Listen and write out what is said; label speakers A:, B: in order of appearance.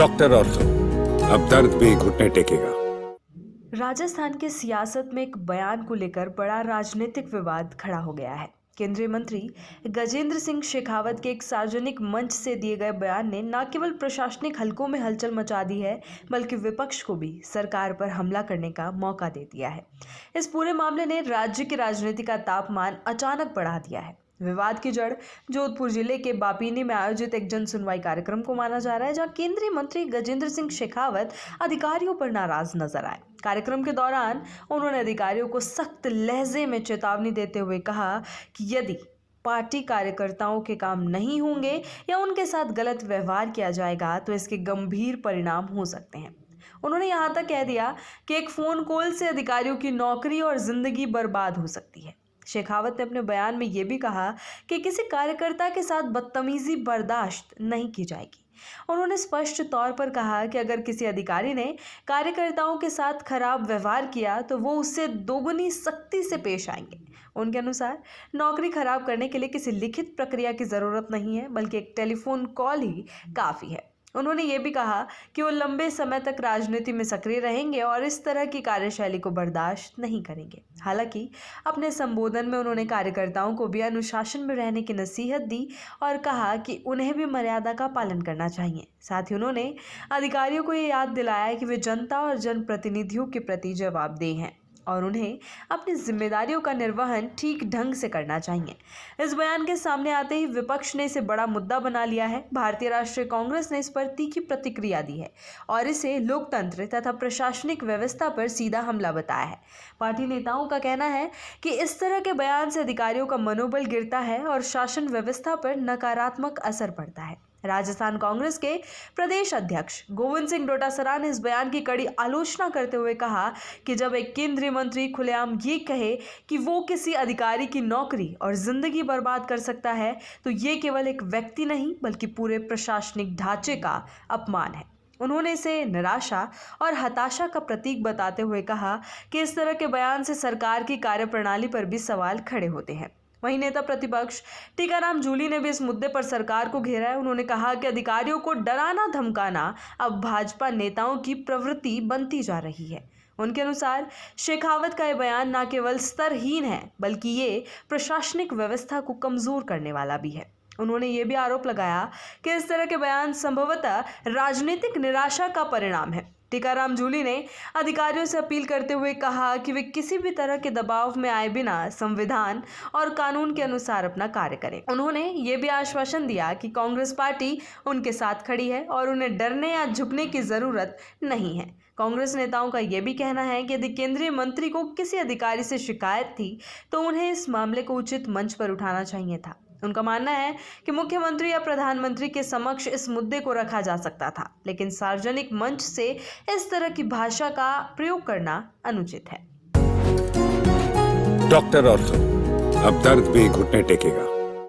A: Doctor ortho, अब दर्द भी घुटने टेकेगा।
B: राजस्थान के सियासत में एक बयान को लेकर बड़ा राजनीतिक विवाद खड़ा हो गया है। केंद्रीय मंत्री गजेंद्र सिंह शेखावत के एक सार्वजनिक मंच से दिए गए बयान ने न केवल प्रशासनिक हलकों में हलचल मचा दी है, बल्कि विपक्ष को भी सरकार पर हमला करने का मौका दे दिया है। इस पूरे मामले ने राज्य की राजनीति का तापमान अचानक बढ़ा दिया है। विवाद की जड़ जोधपुर जिले के बापीनी में आयोजित एक जन सुनवाई कार्यक्रम को माना जा रहा है, जहां केंद्रीय मंत्री गजेंद्र सिंह शेखावत अधिकारियों पर नाराज नजर आए। कार्यक्रम के दौरान उन्होंने अधिकारियों को सख्त लहजे में चेतावनी देते हुए कहा कि यदि पार्टी कार्यकर्ताओं के काम नहीं होंगे या उनके साथ गलत व्यवहार किया जाएगा तो इसके गंभीर परिणाम हो सकते हैं। उन्होंने यहाँ तक कह दिया कि एक फोन कॉल से अधिकारियों की नौकरी और जिंदगी बर्बाद हो सकती है। शेखावत ने अपने बयान में यह भी कहा कि किसी कार्यकर्ता के साथ बदतमीजी बर्दाश्त नहीं की जाएगी। उन्होंने स्पष्ट तौर पर कहा कि अगर किसी अधिकारी ने कार्यकर्ताओं के साथ खराब व्यवहार किया तो वो उससे दोगुनी सख्ती से पेश आएंगे। उनके अनुसार नौकरी खराब करने के लिए किसी लिखित प्रक्रिया की जरूरत नहीं है, बल्कि एक टेलीफोन कॉल ही काफी है। उन्होंने ये भी कहा कि वो लंबे समय तक राजनीति में सक्रिय रहेंगे और इस तरह की कार्यशैली को बर्दाश्त नहीं करेंगे। हालांकि अपने संबोधन में उन्होंने कार्यकर्ताओं को भी अनुशासन में रहने की नसीहत दी और कहा कि उन्हें भी मर्यादा का पालन करना चाहिए। साथ ही उन्होंने अधिकारियों को ये याद दिलाया कि वे जनता और जनप्रतिनिधियों के प्रति जवाबदेह हैं और उन्हें अपनी जिम्मेदारियों का निर्वहन ठीक ढंग से करना चाहिए। इस बयान के सामने आते ही विपक्ष ने इसे बड़ा मुद्दा बना लिया है। भारतीय राष्ट्रीय कांग्रेस ने इस पर तीखी प्रतिक्रिया दी है और इसे लोकतंत्र तथा प्रशासनिक व्यवस्था पर सीधा हमला बताया है। पार्टी नेताओं का कहना है कि इस तरह के बयान से अधिकारियों का मनोबल गिरता है और शासन व्यवस्था पर नकारात्मक असर पड़ता है। राजस्थान कांग्रेस के प्रदेश अध्यक्ष गोविंद सिंह डोटासरा ने इस बयान की कड़ी आलोचना करते हुए कहा कि जब एक केंद्रीय मंत्री खुलेआम ये कहे कि वो किसी अधिकारी की नौकरी और जिंदगी बर्बाद कर सकता है, तो ये केवल एक व्यक्ति नहीं बल्कि पूरे प्रशासनिक ढांचे का अपमान है। उन्होंने इसे निराशा और हताशा का प्रतीक बताते हुए कहा कि इस तरह के बयान से सरकार की कार्यप्रणाली पर भी सवाल खड़े होते हैं। वहीं नेता प्रतिपक्ष टीकाराम जूली ने भी इस मुद्दे पर सरकार को घेरा है। उन्होंने कहा कि अधिकारियों को डराना धमकाना अब भाजपा नेताओं की प्रवृत्ति बनती जा रही है। उनके अनुसार शेखावत का यह बयान न केवल स्तरहीन है, बल्कि ये प्रशासनिक व्यवस्था को कमजोर करने वाला भी है। उन्होंने ये भी आरोप लगाया कि इस तरह के बयान संभवतः राजनीतिक निराशा का परिणाम है। टीकाराम जूली ने अधिकारियों से अपील करते हुए कहा कि वे किसी भी तरह के दबाव में आए बिना संविधान और कानून के अनुसार अपना कार्य करें। उन्होंने ये भी आश्वासन दिया कि कांग्रेस पार्टी उनके साथ खड़ी है और उन्हें डरने या झुकने की जरूरत नहीं है। कांग्रेस नेताओं का यह भी कहना है कि यदि केंद्रीय मंत्री को किसी अधिकारी से शिकायत थी तो उन्हें इस मामले को उचित मंच पर उठाना चाहिए था। उनका मानना है कि मुख्यमंत्री या प्रधानमंत्री के समक्ष इस मुद्दे को रखा जा सकता था, लेकिन सार्वजनिक मंच से इस तरह की भाषा का प्रयोग करना अनुचित है।
A: डॉक्टर ऑर्थो, अब दर्द भी घुटने टेकेगा।